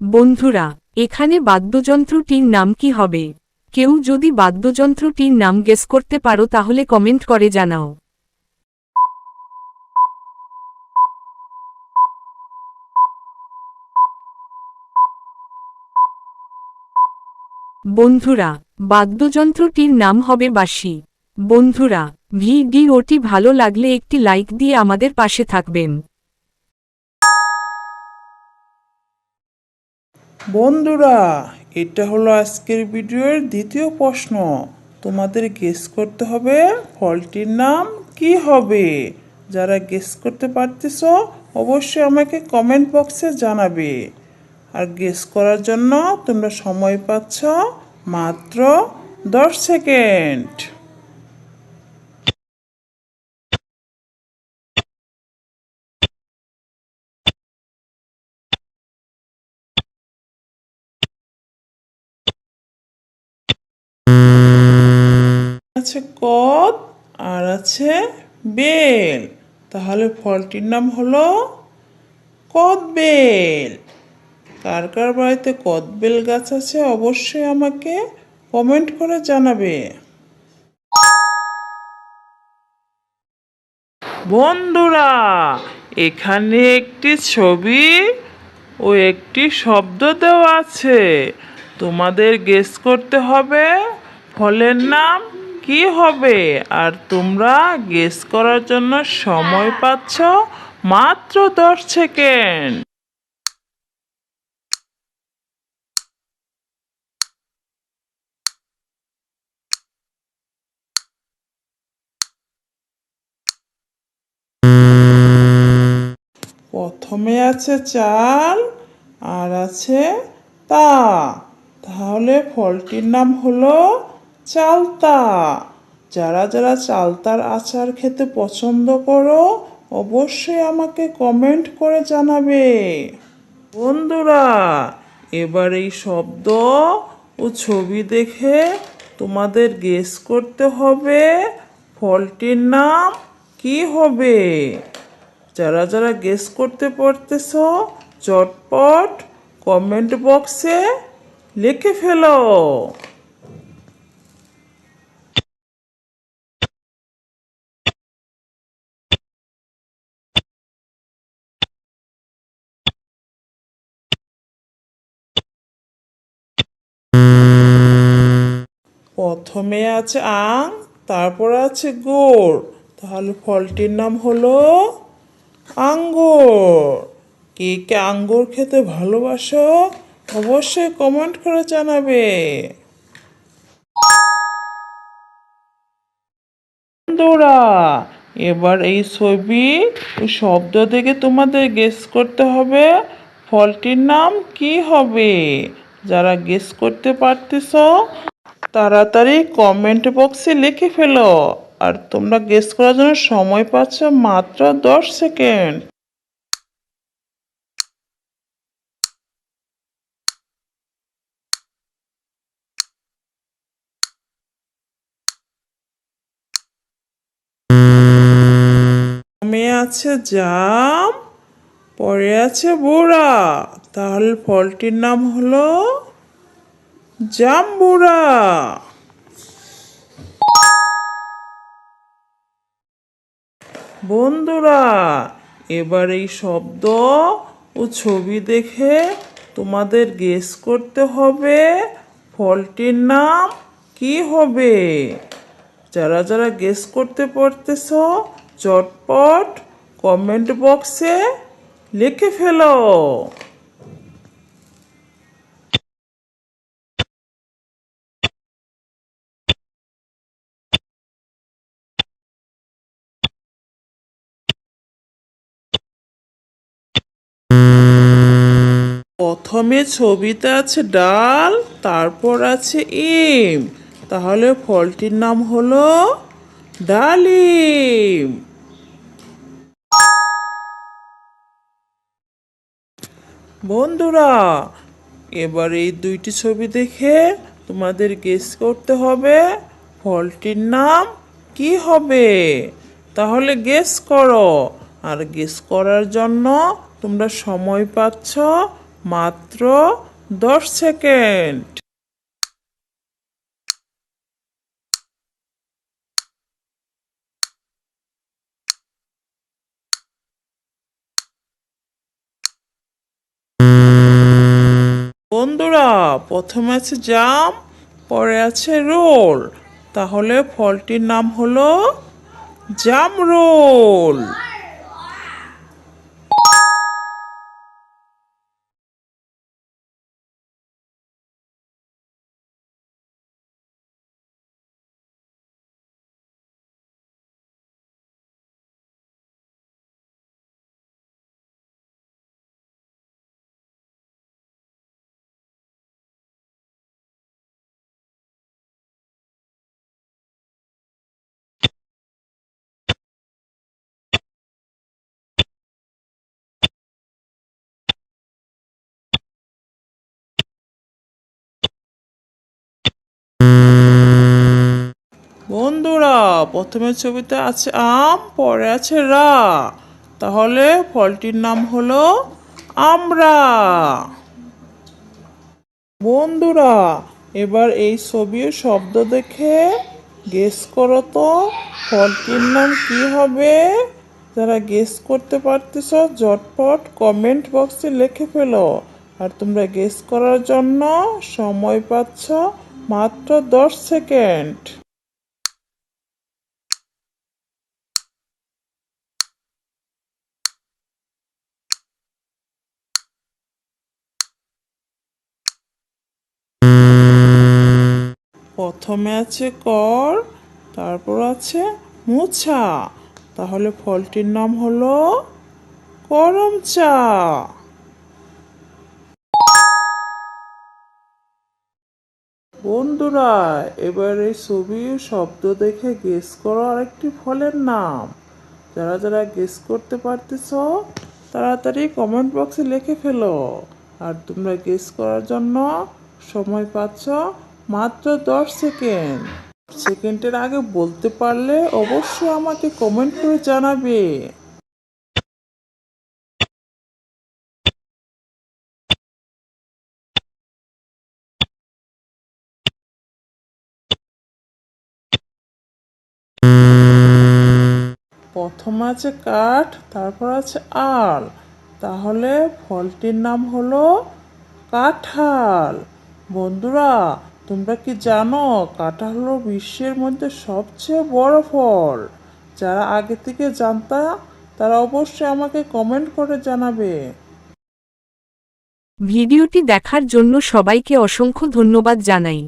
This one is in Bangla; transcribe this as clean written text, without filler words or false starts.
বন্ধুরা, এখানে বাদ্যযন্ত্রটির নাম কি হবে? কেউ যদি বাদ্যযন্ত্রটির নাম গেস করতে পারো তাহলে কমেন্ট করে জানাও। বন্ধুরা, বাদ্যযন্ত্রটির নাম হবে বাঁশি। বন্ধুরা, ভিডিওটি ভালো লাগলে একটি লাইক দিয়ে আমাদের পাশে থাকবেন। বন্ধুরা, এটা হলো আজকের ভিডিওর দ্বিতীয় প্রশ্ন। তোমাদের গেস করতে হবে ফলটির নাম কি হবে। যারা গেস করতে পারতেছ অবশ্যই আমাকে কমেন্ট বক্সে জানাবে। আর গেস করার জন্য তোমরা সময় পাচ্ছ মাত্র 10 সেকেন্ড। আছে কদ আর আছে বেল। তাহলে ফলটির নাম হলো কদবেল। কার কার বাড়িতে কদবেল গাছ আছে অবশ্যই আমাকে কমেন্ট করে জানাবে। বন্ধুরা, এখানে একটি ছবি ও একটি শব্দ দেওয়া আছে। তোমাদের গেস করতে হবে ফলের নাম কি হবে। আর তোমরা গেস করার জন্য সময় পাচ্ছ মাত্র 10 সেকেন্ড। প্রথমে আছে চাল আর আছে তা। তাহলে ফলটির নাম হলো চালতা। যারা যারা চালতার আচার খেতে পছন্দ করো অবশ্যই আমাকে কমেন্ট করে জানাবে। বন্ধুরা, এবার এই শব্দ ও ছবি দেখে তোমাদের গেস করতে হবে ফলটির নাম কি হবে। যারা যারা গেস করতে পারতেছ চটপট কমেন্ট বক্সে লিখে ফেলো। প্রথমে আছে আম, তারপর আছে গুড়। তাহলে ফলটির নাম হলো আঙ্গুর। কে কে আঙ্গুর খেতে ভালোবাসো অবশ্যই কমেন্ট করে জানাবে। বন্ধুরা, এবার এই ছবি ও শব্দ থেকে তোমাদের গেস করতে হবে ফলটির নাম কি হবে। যারা গেস করতে পারতেছ তাড়াতাড়ি কমেন্ট বক্সে লিখে ফেলো। আর তোমরা গেস করার জন্য সময় পাচ্ছ মাত্র 10 সেকেন্ড। প্রথমে আছে জাম, পরে আছে বুড়া। তাহলে ফলটির নাম হলো জাম্বুরা। বন্ধুরা, এবার এই শব্দ ও ছবি দেখে তোমাদের গেস করতে হবে ফলটির নাম কি হবে। যারা যারা গেস করতে পারতেছ চটপট কমেন্ট বক্সে লিখে ফেলো। প্রথমে ছবিতে আছে ডাল, তারপর আছে ইম। তাহলে ফলটির নাম হলো ডালিম। বন্ধুরা, এবার এই দুইটি ছবি দেখে তোমাদের গেস করতে হবে ফলটির নাম কি হবে। তাহলে গেস করো। আর গেস করার জন্য তোমরা সময় পাচ্ছ মাত্র 10 সেকেন্ড। বন্ধুরা, প্রথমে আছে জাম, পরে আছে রোল, তাহলে ফলটির নাম হলো জাম রোল। বন্ধুরা, প্রথমে ছবিতে আছে আম, পরে আছে রা, তাহলে ফলটির নাম হলো আমড়া। বন্ধুরা, এবার এই ছবির শব্দ দেখে গেস করো তো ফলটির নাম কি হবে। যারা গেস করতে পারতেছ ঝটপট কমেন্ট বক্সে লিখে ফেলো। আর তোমরা গেস করার জন্য সময় পাচ্ছ মাত্র 10 সেকেন্ড। প্রথমে আছে কর, তারপর আছে মোছা, তাহলে ফলটির নাম হলো করম চা। বন্ধুরা, এবার এই ছবি ও শব্দ দেখে গেস করো আরেকটি ফলের নাম। যারা যারা গেস করতে পারতেছ তাড়াতাড়ি কমেন্ট বক্সে লিখে ফেলো। আর তোমরা গেস করার জন্য সময় পাচ্ছ মাত্র 10 সেকেন্ড। সেকেন্ডের আগে বলতে পারলে অবশ্যই আমাকে কমেন্ট করে জানাবে। প্রথমে আছে কাঠ, তারপর আছে আল, তাহলে ফলটির নাম হলো কাঁঠাল। বন্ধুরা, তোমরা কি জানো কাঁঠাল হলো বিশ্বের মধ্যে সবচেয়ে বড় ফল? যারা আগে থেকে জানতা তারা অবশ্যই আমাকে কমেন্ট করে জানাবে। ভিডিওটি দেখার জন্য সবাইকে অসংখ্য ধন্যবাদ জানাই।